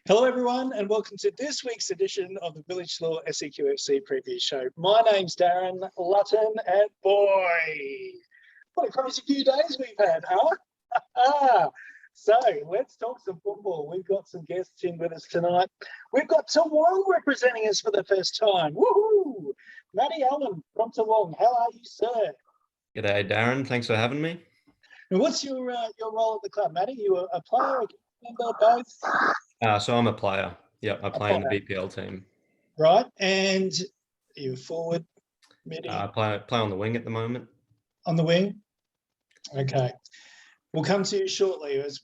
Hello, everyone, and welcome to this week's edition of the Village Law SEQFC preview show. My name's Darren Lutton, and boy, what a crazy few days we've had, huh? So let's talk some football. We've got some guests in with us tonight. We've got Toowong representing us for the first time. Woohoo! Matty Owen from Toowong. How are you, sir? G'day, Darren. Thanks for having me. And what's your role at the club, Matty? You a player, a member, both? So I'm a player. Yep, I play in the VPL team. Right, and you're forward, mid. I play on the wing at the moment. On the wing. Okay, we'll come to you shortly as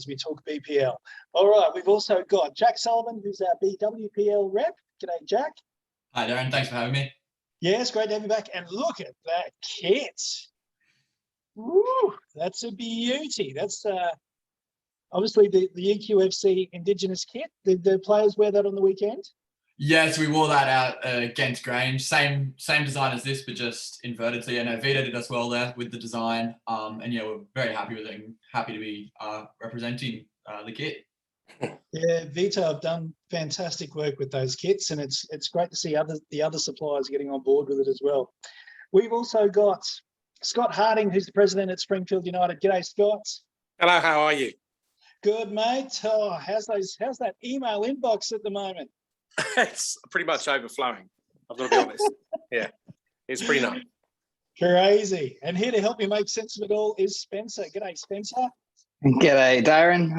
we talk BPL. All right, we've also got Jack Sullivan, who's our BWPL rep. G'day, Jack. Hi, Darren. Thanks for having me. Yes, great to have you back. And look at that kit. Woo, that's a beauty. That's obviously the UQFC Indigenous kit. Did the players wear that on the weekend? Yes, we wore that out against Grange. Same design as this, but just inverted. So yeah, no, Vita did us well there with the design. And yeah, we're very happy with it and happy to be representing the kit. Yeah, Vita have done fantastic work with those kits, and it's great to see the other suppliers getting on board with it as well. We've also got Scott Harding, who's the president at Springfield United. G'day, Scott. Hello, how are you? Good, mate. Oh, how's that email inbox at the moment? It's pretty much overflowing. I've got to be honest. Yeah, it's pretty nice. Crazy. And here to help me make sense of it all is Spencer. G'day, Spencer. G'day, Darren.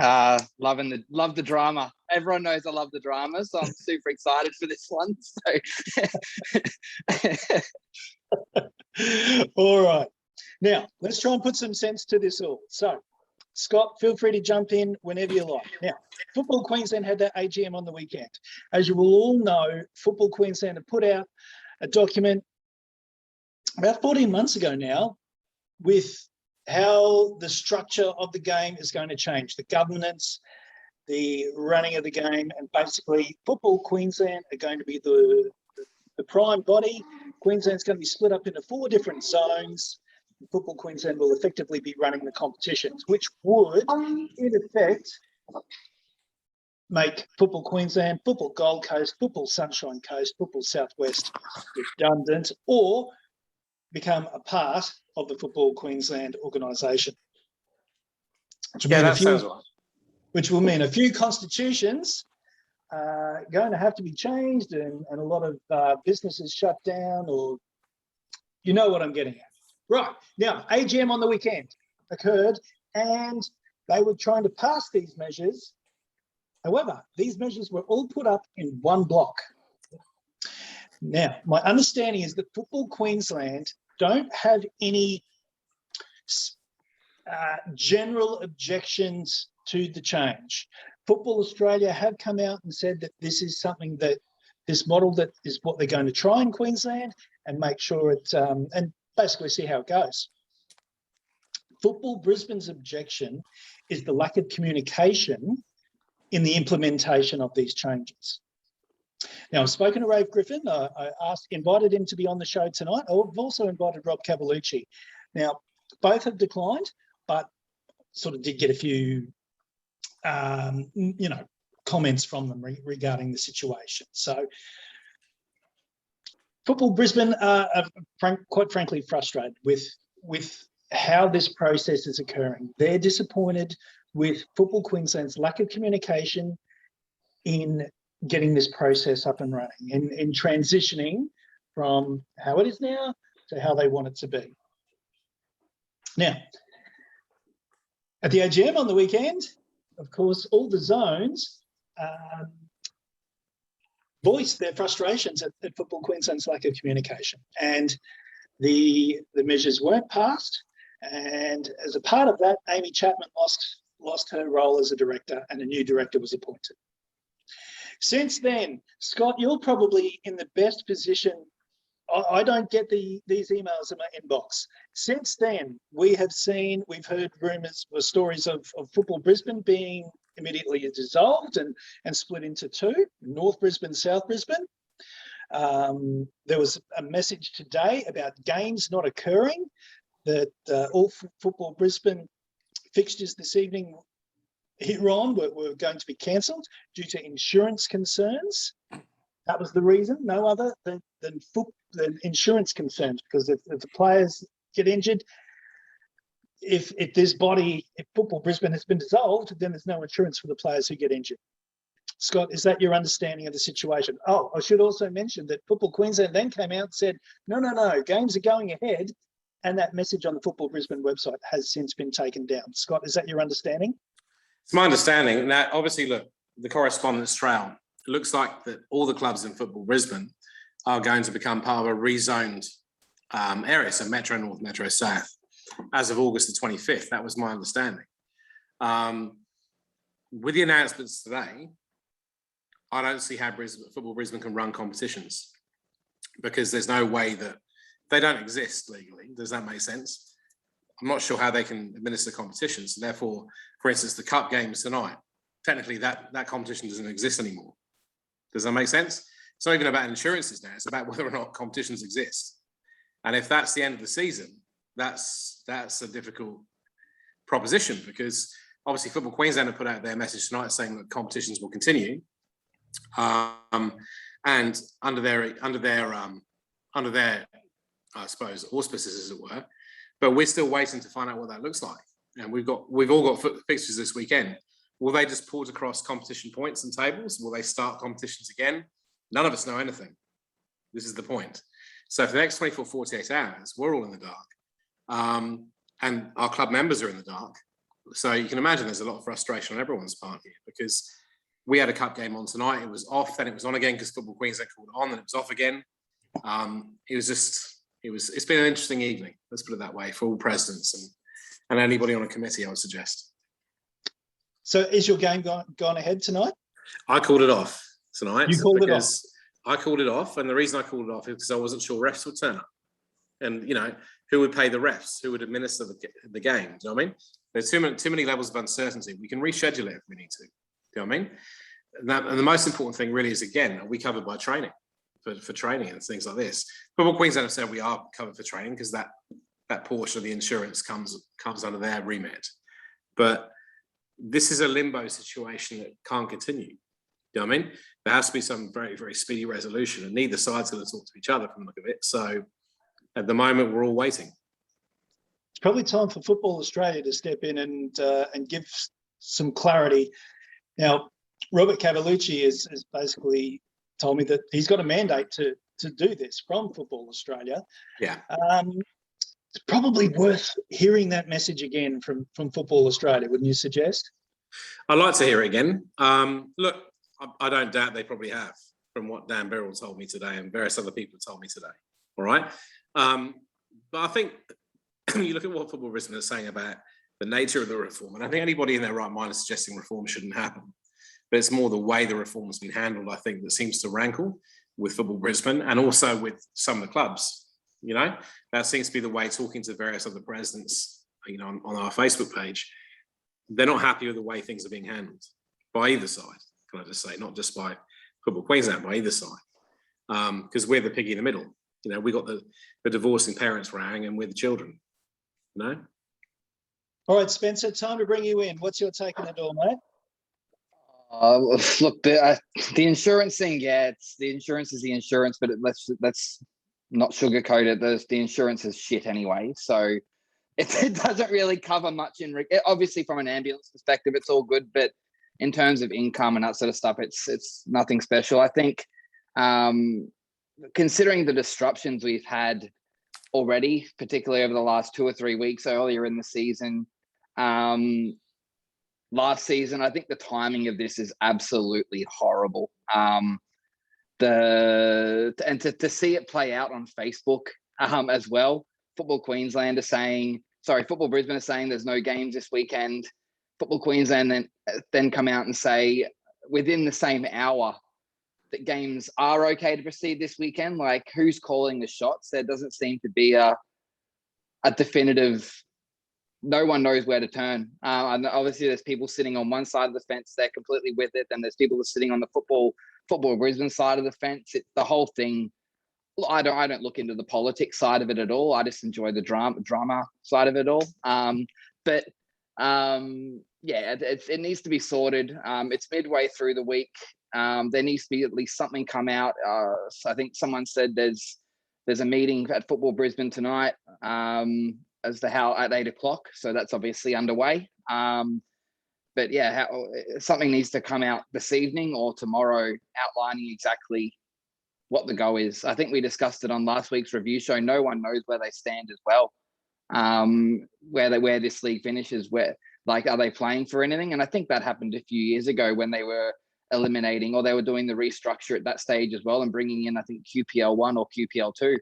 Love the drama. Everyone knows I love the drama, so I'm super excited for this one. So. All right. Now, let's try and put some sense to this all. So, Scott, feel free to jump in whenever you like. Now, Football Queensland had their AGM on the weekend. As you will all know, Football Queensland have put out a document about 14 months ago now with how the structure of the game is going to change, the governance, the running of the game, and basically Football Queensland are going to be the prime body. Queensland's going to be split up into 4 different zones. Football Queensland will effectively be running the competitions, which would, in effect, make Football Queensland, Football Gold Coast, Football Sunshine Coast, Football Southwest redundant, or become a part of the Football Queensland organisation. Yeah, that sounds right. Which will mean a few constitutions are going to have to be changed, and a lot of businesses shut down, or you know what I'm getting at. Right, now, AGM on the weekend occurred, and they were trying to pass these measures. However, these measures were all put up in one block. Now, my understanding is that Football Queensland don't have any general objections to the change. Football Australia have come out and said that this is something that this model that is what they're going to try in Queensland and make sure it and basically see how it goes. Football Brisbane's objection is the lack of communication in the implementation of these changes. Now, I've spoken to Rafe Griffin. I invited him to be on the show tonight. I've also invited Rob Cavalucci. Now, both have declined, but sort of did get a few, comments from them regarding the situation. So, Football Brisbane are quite frankly frustrated with how this process is occurring. They're disappointed with Football Queensland's lack of communication in getting this process up and running, in transitioning from how it is now to how they want it to be. Now, at the AGM on the weekend, of course, all the zones voiced their frustrations at Football Queensland's lack of communication, and the measures weren't passed. And as a part of that, Amy Chapman lost her role as a director, and a new director was appointed. Since then, Scott, you're probably in the best position. I don't get these emails in my inbox. Since then, we've heard rumours or stories of Football Brisbane being immediately dissolved and split into 2, North Brisbane, South Brisbane. There was a message today about games not occurring, that all Football Brisbane fixtures this evening here on were going to be cancelled due to insurance concerns. That was the reason, no other than insurance concerns, because if the players get injured, if Football Brisbane has been dissolved, then there's no insurance for the players who get injured. Scott, is that your understanding of the situation? Oh, I should also mention that Football Queensland then came out and said, no, games are going ahead, and that message on the Football Brisbane website has since been taken down. Scott, is that your understanding? It's my understanding. Now, obviously, look, the correspondence trail, it looks like that all the clubs in Football Brisbane are going to become part of a rezoned area, so Metro North, Metro South, as of August the 25th. That was my understanding. With the announcements today, I don't see how Football Brisbane can run competitions, because there's no way that they don't exist legally. Does that make sense? I'm not sure how they can administer competitions. Therefore, for instance, the cup games tonight, technically that competition doesn't exist anymore. Does that make sense? It's not even about insurances now. It's about whether or not competitions exist. And if that's the end of the season, that's a difficult proposition, because obviously Football Queensland have put out their message tonight saying that competitions will continue. And under their I suppose auspices, as it were, but we're still waiting to find out what that looks like. And we've all got fixtures this weekend. Will they just port across competition points and tables? Will they start competitions again? None of us know anything. This is the point. So for the next 24, 48 hours, we're all in the dark. And our club members are in the dark. So you can imagine there's a lot of frustration on everyone's part here, because we had a cup game on tonight. It was off, then it was on again because Football Queensland called it on, and it was off again. It's been an interesting evening, let's put it that way, for all presidents and anybody on a committee, I would suggest. So is your game gone ahead tonight? I called it off tonight. You called it off? I called it off, and the reason I called it off is because I wasn't sure refs would turn up. And, who would pay the refs? Who would administer the game? Do you know what I mean? There's too many levels of uncertainty. We can reschedule it if we need to. Do you know what I mean? And the most important thing really is, again, are we covered by training for training and things like this? Football Queensland have said we are covered for training because that portion of the insurance comes under their remit. But this is a limbo situation that can't continue. You know what I mean? There has to be some very, very speedy resolution, and neither side's going to talk to each other from the look of it. So at the moment, we're all waiting. It's probably time for Football Australia to step in and give some clarity. Now, Robert Cavalucci has basically told me that he's got a mandate to do this from Football Australia. Yeah. It's probably worth hearing that message again from Football Australia, wouldn't you suggest? I'd like to hear it again. Look, I don't doubt they probably have, from what Dan Beryl told me today and various other people told me today. All right. But I think you look at what Football Brisbane is saying about the nature of the reform, and I think anybody in their right mind is suggesting reform shouldn't happen. But it's more the way the reform has been handled, I think, that seems to rankle with Football Brisbane and also with some of the clubs. That seems to be the way, talking to various other presidents, on our Facebook page. They're not happy with the way things are being handled by either side, can I just say, not just by Football Queensland, by either side. Because we're the piggy in the middle. We got the divorcing parents rang, and we're the children. All right, Spencer, time to bring you in. What's your take on it all, mate? Look, the insurance thing, the insurance is the insurance, but let's not sugarcoat it. The insurance is shit anyway, so it doesn't really cover much. Obviously, from an ambulance perspective, it's all good, but in terms of income and that sort of stuff, it's nothing special. I think, considering the disruptions we've had already, particularly over the last 2 or 3 weeks earlier in the season, last season, I think the timing of this is absolutely horrible. To see it play out on Facebook as well. Football Brisbane is saying there's no games this weekend. Football Queensland then come out and say within the same hour that games are okay to proceed this weekend. Like, who's calling the shots? There doesn't seem to be a definitive. No one knows where to turn. And obviously, there's people sitting on one side of the fence; they're completely with it. Then there's people sitting on the Football Brisbane side of the fence. It's the whole thing. I don't look into the politics side of it at all. I just enjoy the drama side of it all. yeah, it needs to be sorted. It's midway through the week. There needs to be at least something come out. So I think someone said there's a meeting at Football Brisbane tonight as to how at 8 o'clock. So that's obviously underway. But yeah, something needs to come out this evening or tomorrow outlining exactly what the go is. I think we discussed it on last week's review show. No one knows where they stand as well. Where this league finishes, are they playing for anything? And I think that happened a few years ago when they were eliminating, or they were doing the restructure at that stage as well and bringing in, I think, QPL1 or QPL2.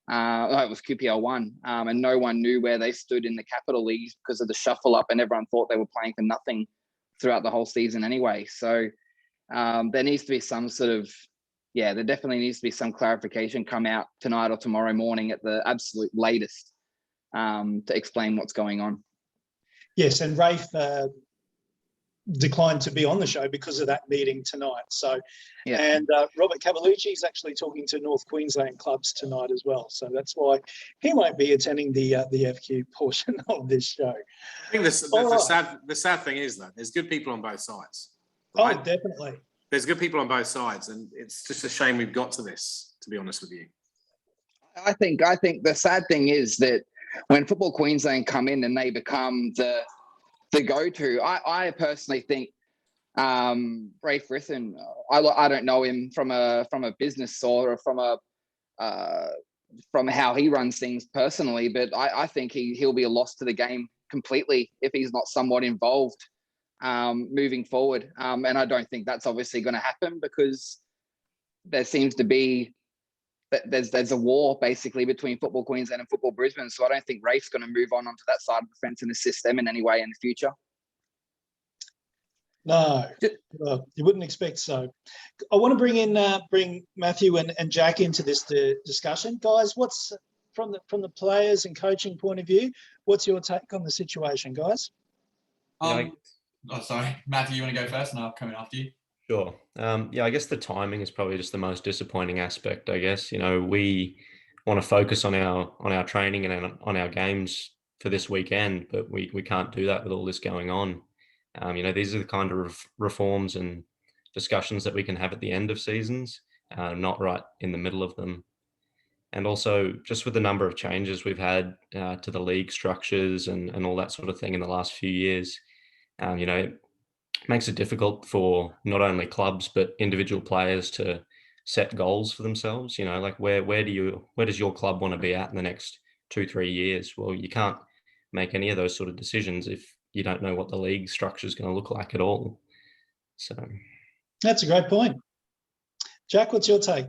It was QPL1, and no one knew where they stood in the capital leagues because of the shuffle up, and everyone thought they were playing for nothing throughout the whole season anyway. So there needs to be some sort of, there definitely needs to be some clarification come out tonight or tomorrow morning at the absolute latest to explain what's going on. Yes, and Rafe declined to be on the show because of that meeting tonight. So, Yeah. And Robert Cavalucci is actually talking to North Queensland clubs tonight as well. So that's why he won't be attending the FQ portion of this show. I think the sad thing is that there's good people on both sides. Right? Oh, definitely. There's good people on both sides, and it's just a shame we've got to this, to be honest with you. I think the sad thing is that when Football Queensland come in and they become the go-to, I personally think Rafe Risson, I don't know him from a business or from how he runs things personally, but I think he'll be a loss to the game completely if he's not somewhat involved moving forward. And I don't think that's obviously going to happen because there seems to be there's a war basically between Football Queensland and Football Brisbane. So I don't think Rafe's going to move on onto that side of the fence and assist them in any way in the future. No, you wouldn't expect so. I want to bring Matthew and Jack into this discussion. Guys, what's from the players and coaching point of view, what's your take on the situation, guys? Sorry, Matthew, you want to go first and I'll come in after you? Sure. I guess the timing is probably just the most disappointing aspect, I guess. We want to focus on our training and on our games for this weekend, but we can't do that with all this going on. These are the kind of reforms and discussions that we can have at the end of seasons, not right in the middle of them. And also just with the number of changes we've had to the league structures and all that sort of thing in the last few years, it makes it difficult for not only clubs but individual players to set goals for themselves. Where does your club want to be at in the next 2-3 years? Well, you can't make any of those sort of decisions if you don't know what the league structure is going to look like at all. So that's a great point. Jack, what's your take?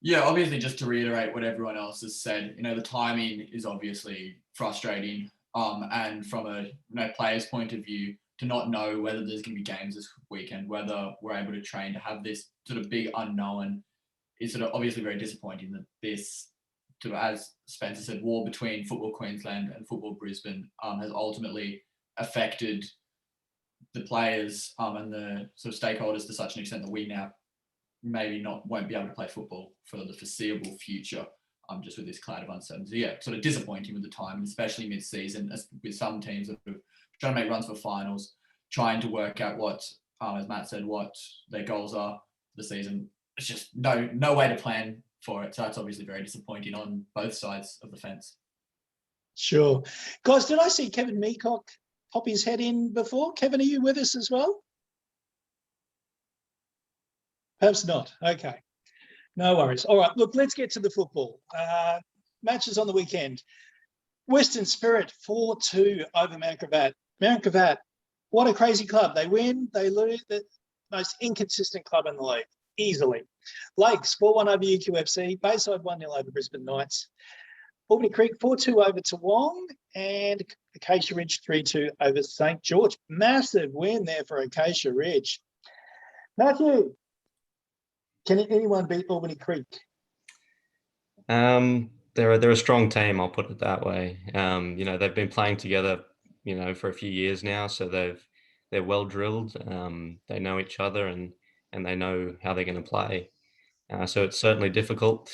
Yeah, obviously, just to reiterate what everyone else has said, the timing is obviously frustrating. And from a player's point of view, to not know whether there's going to be games this weekend, whether we're able to train, to have this sort of big unknown is sort of obviously very disappointing that this, as Spencer said, war between Football Queensland and Football Brisbane has ultimately affected the players and the sort of stakeholders to such an extent that we now maybe won't be able to play football for the foreseeable future, just with this cloud of uncertainty. Yeah, sort of disappointing with the time, especially mid-season, with some teams that are trying to make runs for finals, trying to work out what, as Matt said, what their goals are for the season. It's just no way to plan for it. So that's obviously very disappointing on both sides of the fence. Sure. Guys, did I see Kevin Meacock pop his head in before? Kevin, are you with us as well? Perhaps not. Okay. No worries. All right. Look, let's get to the football. Matches on the weekend. Western Spirit 4-2 over Mount Gravatt. Mount Gravatt, what a crazy club. They win, they lose. The most inconsistent club in the league, easily. Lakes 4-1 over UQFC. Bayside 1-0 over Brisbane Knights. Albany Creek 4-2 over Toowong. And Acacia Ridge 3-2 over St. George. Massive win there for Acacia Ridge. Matthew, can anyone beat Albany Creek? They're a strong team, I'll put it that way. They've been playing together, for a few years now, so they're well drilled. They know each other and they know how they're going to play. So it's certainly difficult.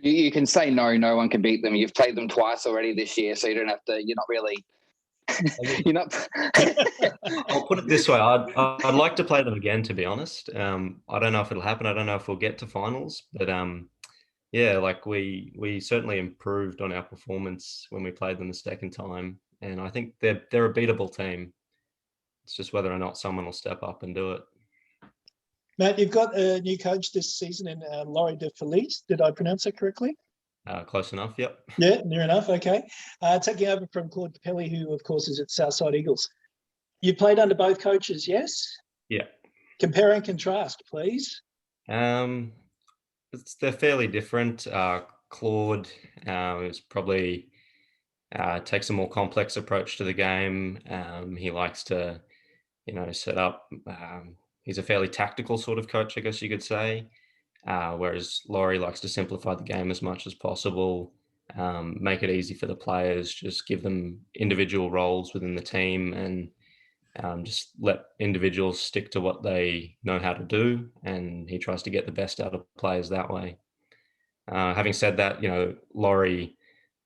You can say no one can beat them. You've played them twice already this year, so you don't have to. You're not really You're not. I'll put it this way. I'd like to play them again, to be honest. I don't know if it'll happen. I don't know if we'll get to finals, but yeah, like we certainly improved on our performance when we played them the second time, and I think they're a beatable team. It's just whether or not someone will step up and do it. Matt, you've got a new coach this season in Laurie de Felice. Did I pronounce it correctly? Close enough, yep. Yeah, near enough. Okay. Taking over from Claude Capelli, who, of course, is at Southside Eagles. You played under both coaches, yes? Yeah. Compare and contrast, please. They're fairly different. Claude is probably takes a more complex approach to the game. He likes to, set up. He's a fairly tactical sort of coach, I guess you could say. Whereas Laurie likes to simplify the game as much as possible, make it easy for the players, just give them individual roles within the team, and just let individuals stick to what they know how to do. And he tries to get the best out of players that way. Having said that, Laurie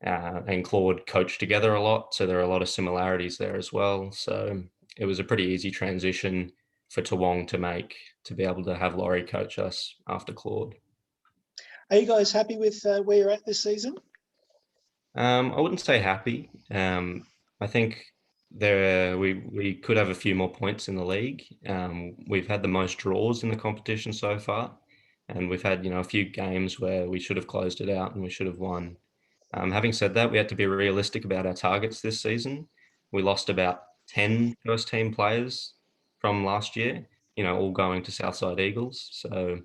and Claude coach together a lot, so there are a lot of similarities there as well. So it was a pretty easy transition for Toowong to make, to be able to have Laurie coach us after Claude. Are you guys happy with where you're at this season? I wouldn't say happy. I think we could have a few more points in the league. We've had the most draws in the competition so far, and we've had a few games where we should have closed it out and we should have won. Having said that, we had to be realistic about our targets this season. We lost about 10 first team players from last year, all going to Southside Eagles. So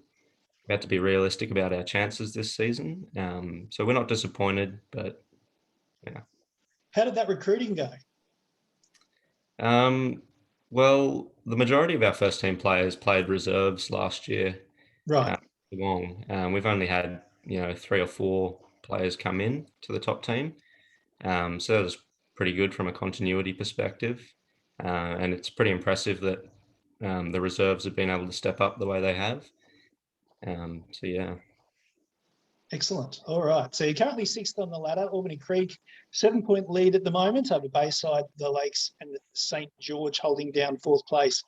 we had to be realistic about our chances this season. So we're not disappointed, but yeah. How did that recruiting go? Well, the majority of our first team players played reserves last year. Right. We've only had 3 or 4 players come in to the top team, so that was pretty good from a continuity perspective, and it's pretty impressive that the reserves have been able to step up the way they have. So yeah. Excellent. All right. So you're currently 6th on the ladder. Albany Creek, 7-point lead at the moment over Bayside, the Lakes, and St. George holding down 4th place.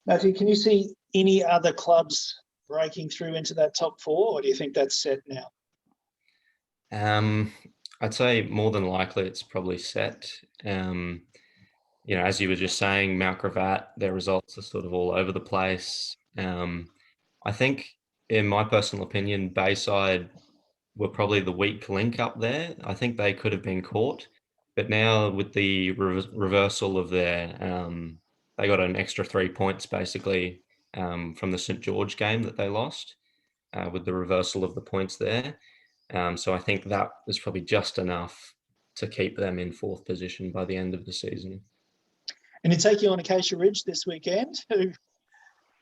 Matthew, can you see any other clubs breaking through into that top 4, or do you think that's set now? I'd say more than likely it's probably set. As you were just saying, Mount Gravatt, their results are sort of all over the place. I think, in my personal opinion, Bayside were probably the weak link up there. I think they could have been caught, but now with the reversal of their, they got an extra 3 points basically from the St. George game that they lost with the reversal of the points there. So I think that was probably just enough to keep them in 4th position by the end of the season. And you're taking on Acacia Ridge this weekend, who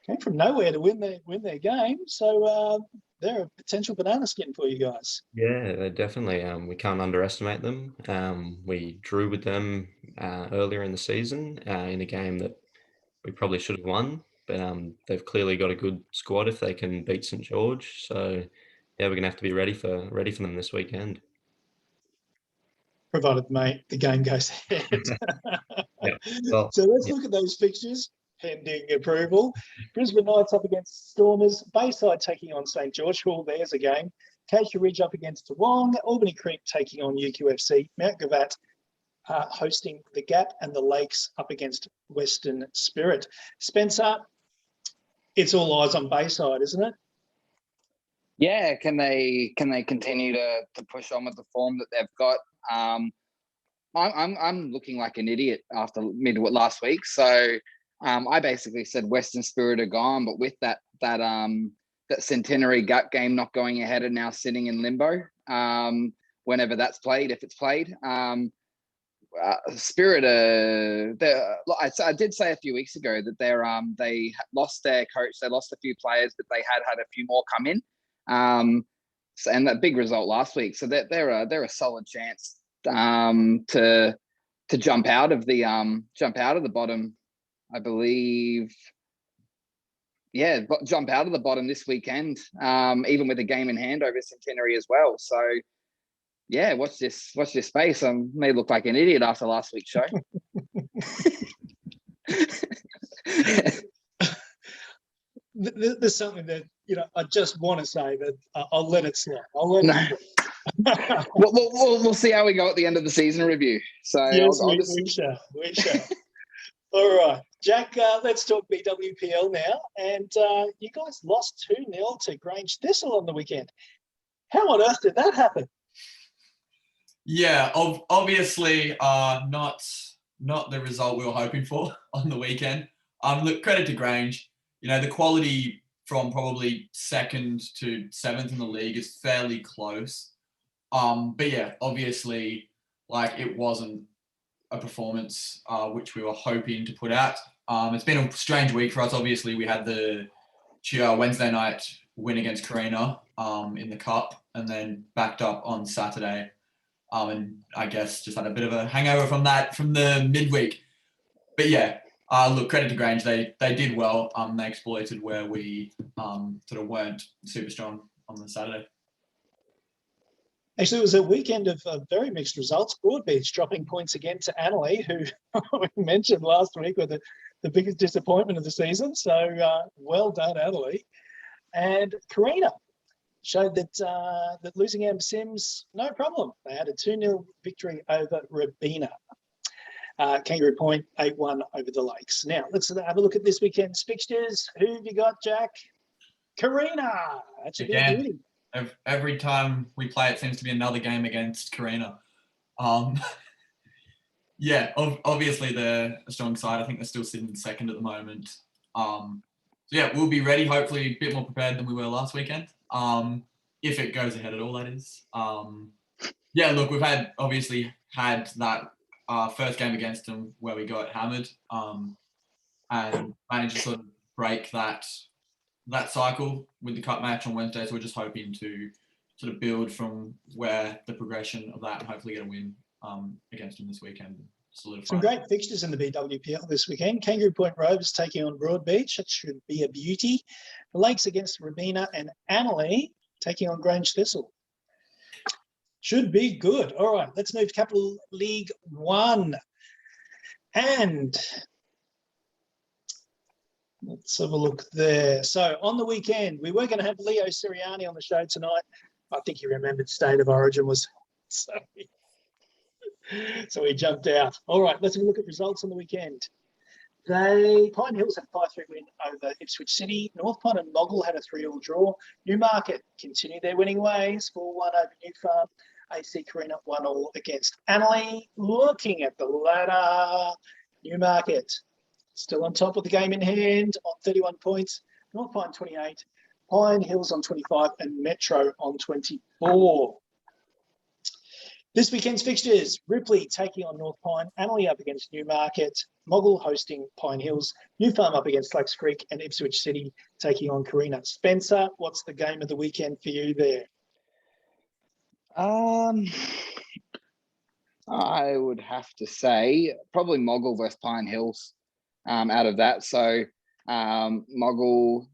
came from nowhere to win their game. So they're a potential banana skin for you guys. Yeah, definitely. We can't underestimate them. We drew with them earlier in the season in a game that we probably should have won, but they've clearly got a good squad if they can beat St. George. So yeah, we're gonna have to be ready for them this weekend. Provided, mate, the game goes ahead. Yeah. Well, so let's look at those fixtures, pending approval. Brisbane Knights up against Stormers. Bayside taking on St. George. Well, there's a game. Acacia Ridge up against Toowong. Albany Creek taking on UQFC. Mount Gravatt hosting the Gap, and the Lakes up against Western Spirit. Spencer, it's all eyes on Bayside, isn't it? Yeah, can they continue to push on with the form that they've got? I'm looking like an idiot after last week. So I basically said Western Spirit are gone, but with that Centenary Gap game not going ahead and now sitting in limbo, whenever that's played, if it's played. Spirit, I did say a few weeks ago that they lost their coach, they lost a few players, but they had a few more come in. And that big result last week, so that they're a solid chance to jump out of the bottom, I believe. Yeah, jump out of the bottom this weekend, even with a game in hand over Centenary as well. So Yeah, watch this space. I may look like an idiot after last week's show. There's something that, I just want to say, but I'll let it slide. We'll see how we go at the end of the season review. So yes, we shall. All right, Jack, let's talk BWPL now. And you guys lost 2-0 to Grange Thistle on the weekend. How on earth did that happen? Yeah, obviously not the result we were hoping for on the weekend. Look, credit to Grange. The quality from probably 2nd to 7th in the league is fairly close. But yeah, obviously, it wasn't a performance which we were hoping to put out. It's been a strange week for us. Obviously, we had the Wednesday night win against Carina in the Cup, and then backed up on Saturday. And I guess just had a bit of a hangover from the midweek. But yeah, look, credit to Grange. They did well. They exploited where we sort of weren't super strong on the Saturday. Actually, it was a weekend of very mixed results. Broadbeach dropping points again to Annalee, who we mentioned last week were the biggest disappointment of the season. So well done, Annalee. And Carina showed that losing Am Sims, no problem. They had a 2-0 victory over Rabina. Kangaroo Point 8-1 over the Lakes. Now, let's have a look at this weekend's fixtures. Who have you got, Jack? Carina. That should be a beauty. Every time we play, it seems to be another game against Carina. Yeah, obviously they're a strong side. I think they're still sitting 2nd at the moment. So yeah, we'll be ready, hopefully a bit more prepared than we were last weekend. If it goes ahead at all, that is. Yeah, look, we've obviously had that first game against them where we got hammered and managed to sort of break that cycle with the cup match on Wednesday. So we're just hoping to sort of build from where the progression of that and hopefully get a win against them this weekend. Some great fixtures in the BWPL this weekend. Kangaroo Point Rovers taking on Broadbeach. It should be a beauty. The Lakes against Rabina, and Annalee taking on Grange Thistle. Should be good. All right, let's move to Capital League 1. And let's have a look there. So on the weekend, we were going to have Leo Siriani on the show tonight. I think he remembered State of Origin was... So he jumped out. All right, let's have a look at results on the weekend. Pine Hills had a 5-3 win over Ipswich City. North Pine and Moggle had a 3-3 draw. Newmarket continued their winning ways, 4-1 over New Farm. AC Carina 1-1 against Annalee. Looking at the ladder, Newmarket still on top of the game in hand on 31 points. North Pine 28, Pine Hills on 25, and Metro on 24. This weekend's fixtures, Ripley taking on North Pine, Annalee up against Newmarket, Moggle hosting Pine Hills, New Farm up against Lakes Creek, and Ipswich City taking on Carina. Spencer, what's the game of the weekend for you there? I would have to say probably Moggle versus Pine Hills out of that. So Moggle,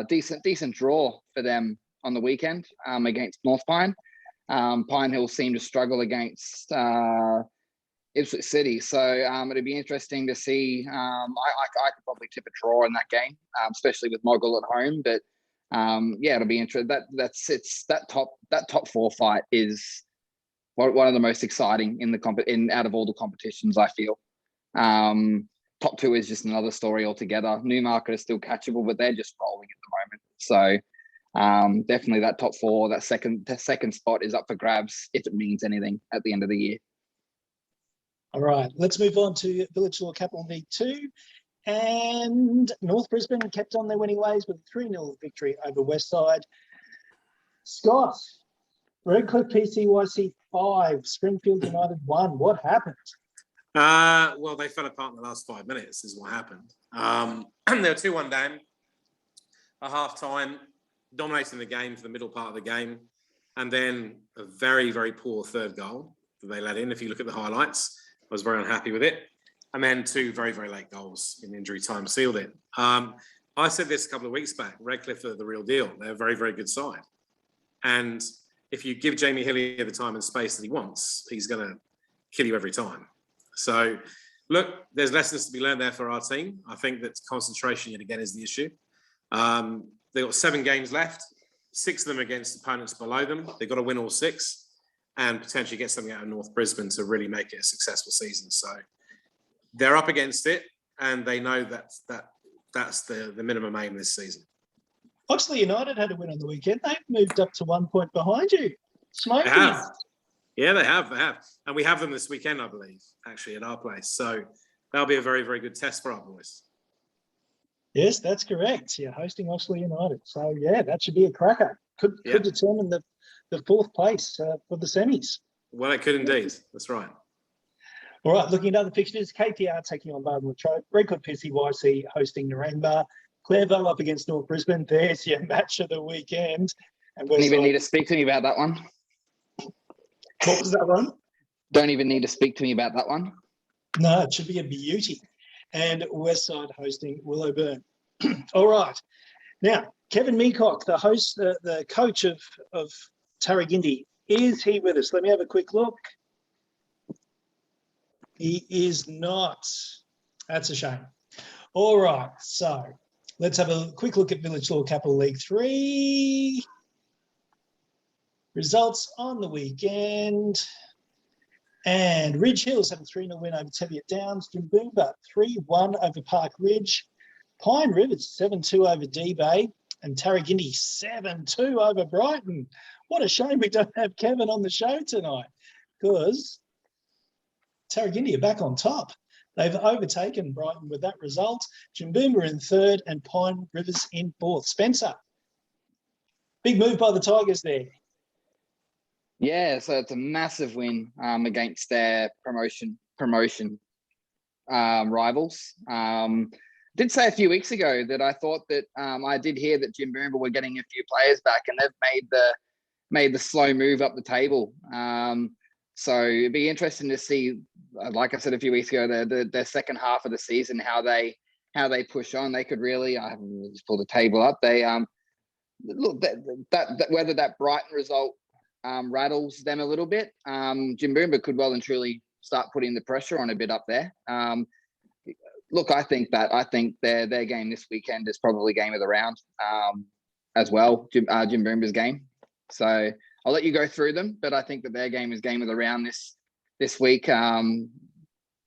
decent draw for them on the weekend against North Pine. Pine Hill seemed to struggle against Ipswich City. So it'd be interesting to see. I could probably tip a draw in that game, especially with Moggle at home. But yeah, it'll be interesting. That top 4 fight is one of the most exciting in out of all the competitions, I feel. Top 2 is just another story altogether. Newmarket is still catchable, but they're just rolling at the moment. So definitely that top 4, that second spot is up for grabs if it means anything at the end of the year. All right, let's move on to Village Law Capital League 2. And North Brisbane kept on their winning ways with a 3-0 victory over Westside. Scott, Redcliffe PCYC 5, Springfield United 1. What happened? Well, they fell apart in the last 5 minutes is what happened. They were 2-1 down at half-time, dominating the game for the middle part of the game, and then a very, very poor third goal that they let in. If you look at the highlights, I was very unhappy with it. And then 2 very, very late goals in injury time sealed it. I said this a couple of weeks back, Redcliffe are the real deal. They're a very, very good side. And if you give Jamie Hillier the time and space that he wants, he's going to kill you every time. So, look, there's lessons to be learned there for our team. I think that concentration, yet again, is the issue. They've got 7 games left, 6 of them against opponents below them. They've got to win all 6 and potentially get something out of North Brisbane to really make it a successful season. So they're up against it, and they know that's the minimum aim this season. Oxley United had a win on the weekend. They've moved up to 1 point behind you. Smoking. They have. Yeah, they have. And we have them this weekend, I believe, actually, at our place. So that'll be a very, very good test for our boys. Yes, that's correct. You're hosting Oxley United. So, yeah, that should be a cracker. Could determine the 4th place for the semis. Well, it could indeed. That's right. All right, looking at other fixtures, KTR taking on Barton Latrobe, Redcliffe PCYC hosting Narangba, Clairvaux up against North Brisbane. There's your match of the weekend. And Don't even need to speak to me about that one. What was that one? Don't even need to speak to me about that one. No, it should be a beauty. And Westside hosting Willowburn. All right. Now, Kevin Meacock, the host, the coach of Tarragindi, is he with us? Let me have a quick look. He is not. That's a shame. All right. So let's have a quick look at Village Law Capital League 3. Results on the weekend. And Ridge Hills have a 3-0 win over Teviot Downs. Jimboomba 3-1 over Park Ridge. Pine Rivers 7-2 over D-Bay. And Tarragindi 7-2 over Brighton. What a shame we don't have Kevin on the show tonight, because Tarragindi are back on top. They've overtaken Brighton with that result. Jimboomba in 3rd and Pine Rivers in 4th. Spencer, big move by the Tigers there. Yeah, so it's a massive win against their promotion rivals. Did say a few weeks ago that I thought that I did hear that Jimboomba were getting a few players back, and they've made the slow move up the table. So it'd be interesting to see, like I said a few weeks ago, their second half of the season, how they push on. They could really, I haven't just pulled the table up. They look that whether that Brighton result rattles them a little bit. Jimboomba could well and truly start putting the pressure on a bit up there. Look, I think their game this weekend is probably game of the round as well, Jimboomba's game. So I'll let you go through them, but I think that their game is game of the round this week.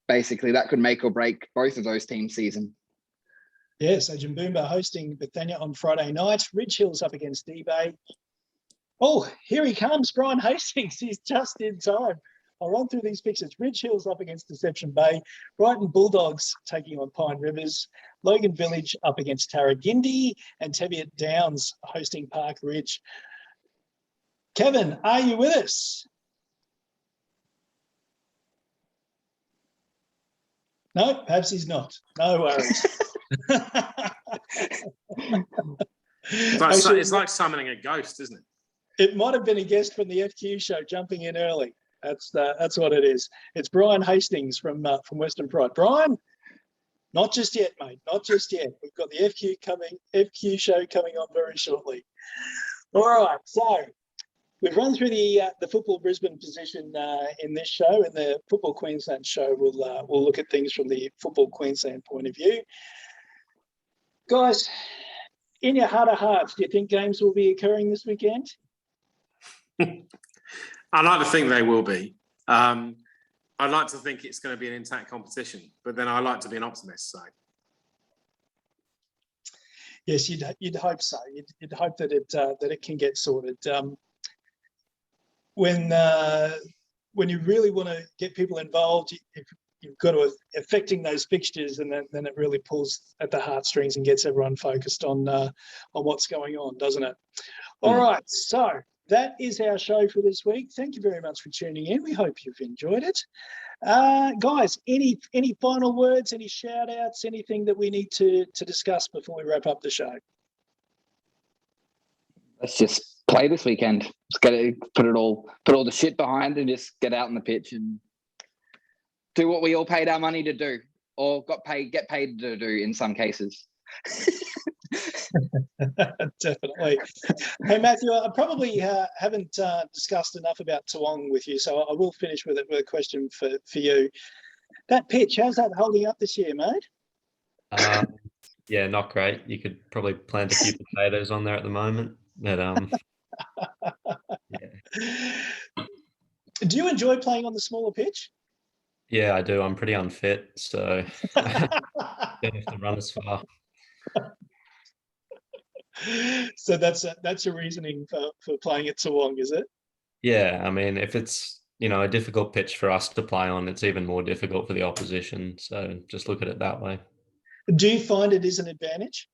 Basically, that could make or break both of those teams' season. Yeah, so Jimboomba hosting Bethania on Friday night. Ridge Hills up against D-Bay. Oh, here he comes, Brian Hastings. He's just in time. I'll run through these pictures. Ridge Hills up against Deception Bay. Brighton Bulldogs taking on Pine Rivers. Logan Village up against Tarragindi. And Teviot Downs hosting Park Ridge. Kevin, are you with us? No, perhaps he's not. No worries. It's like summoning a ghost, isn't it? It might have been a guest from the FQ show jumping in early. That's what it is. It's Brian Hastings from Western Pride. Brian, not just yet, mate. Not just yet. We've got the FQ show coming on very shortly. All right. So we've run through the Football Brisbane position in this show. In the Football Queensland show, we'll look at things from the Football Queensland point of view. Guys, in your heart of hearts, do you think games will be occurring this weekend? I'd like to think they will be. I'd like to think it's going to be an intact competition, but then I like to be an optimist. So, yes, you'd hope so. You'd hope that it can get sorted. When you really want to get people involved, you've got to affecting those fixtures, and then it really pulls at the heartstrings and gets everyone focused on what's going on, doesn't it? All right, so that is our show for this week. Thank you very much for tuning in. We hope you've enjoyed it. Guys, any final words, any shout outs, anything that we need to discuss before we wrap up the show? Let's just play this weekend. Just put all the shit behind and just get out on the pitch and do what we all paid our money to do, or get paid to do in some cases. Definitely. Hey, Matthew, I probably haven't discussed enough about Toowong with you, so I will finish with a question for you. That pitch, how's that holding up this year, mate? Yeah, not great. You could probably plant a few potatoes on there at the moment. But Do you enjoy playing on the smaller pitch? yeah, I do. I'm pretty unfit, so don't have to run as far. So that's your reasoning for playing at Toowong, is it? Yeah, I mean, if it's a difficult pitch for us to play on, it's even more difficult for the opposition. So just look at it that way. Do you find it is an advantage?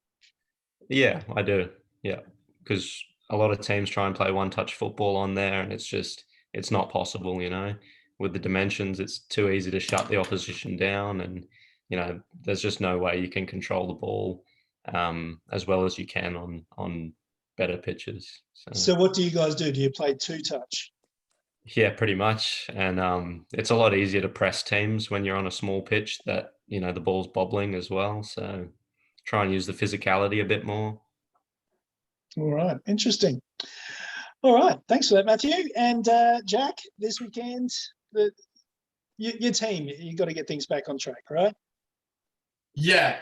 Yeah, I do. Yeah, because a lot of teams try and play one-touch football on there, and it's not possible. With the dimensions, it's too easy to shut the opposition down, and there's just no way you can control the ball as well as you can on better pitches. So what do you guys do? Do you play two-touch? Yeah, pretty much. And it's a lot easier to press teams when you're on a small pitch that, the ball's bobbling as well. So try and use the physicality a bit more. All right. Interesting. All right. Thanks for that, Matthew. And Jack, this weekend, your team, you've got to get things back on track, right? Yeah.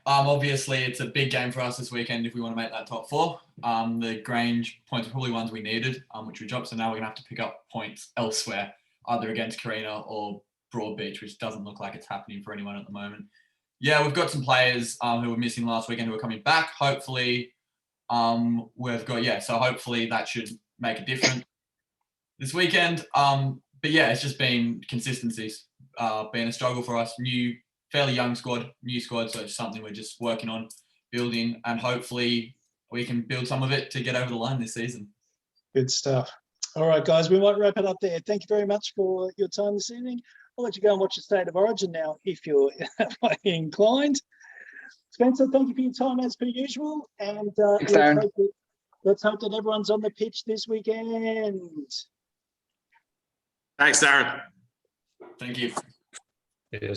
Obviously, it's a big game for us this weekend if we want to make that top four. The Grange points are probably ones we needed, which we dropped. So now we're going to have to pick up points elsewhere, either against Carina or Broadbeach, which doesn't look like it's happening for anyone at the moment. Yeah, we've got some players who were missing last weekend who are coming back. Hopefully, so hopefully that should make a difference this weekend. But yeah, it's just been consistencies, been a struggle for us. Fairly young squad, new squad, so it's something we're just working on building, and hopefully we can build some of it to get over the line this season. Good stuff. All right, guys, we might wrap it up there. Thank you very much for your time this evening. I'll let you go and watch the State of Origin now if you're inclined. Spencer, thank you for your time as per usual. And let's hope that everyone's on the pitch this weekend. Thanks, Darren. Thank you. It is.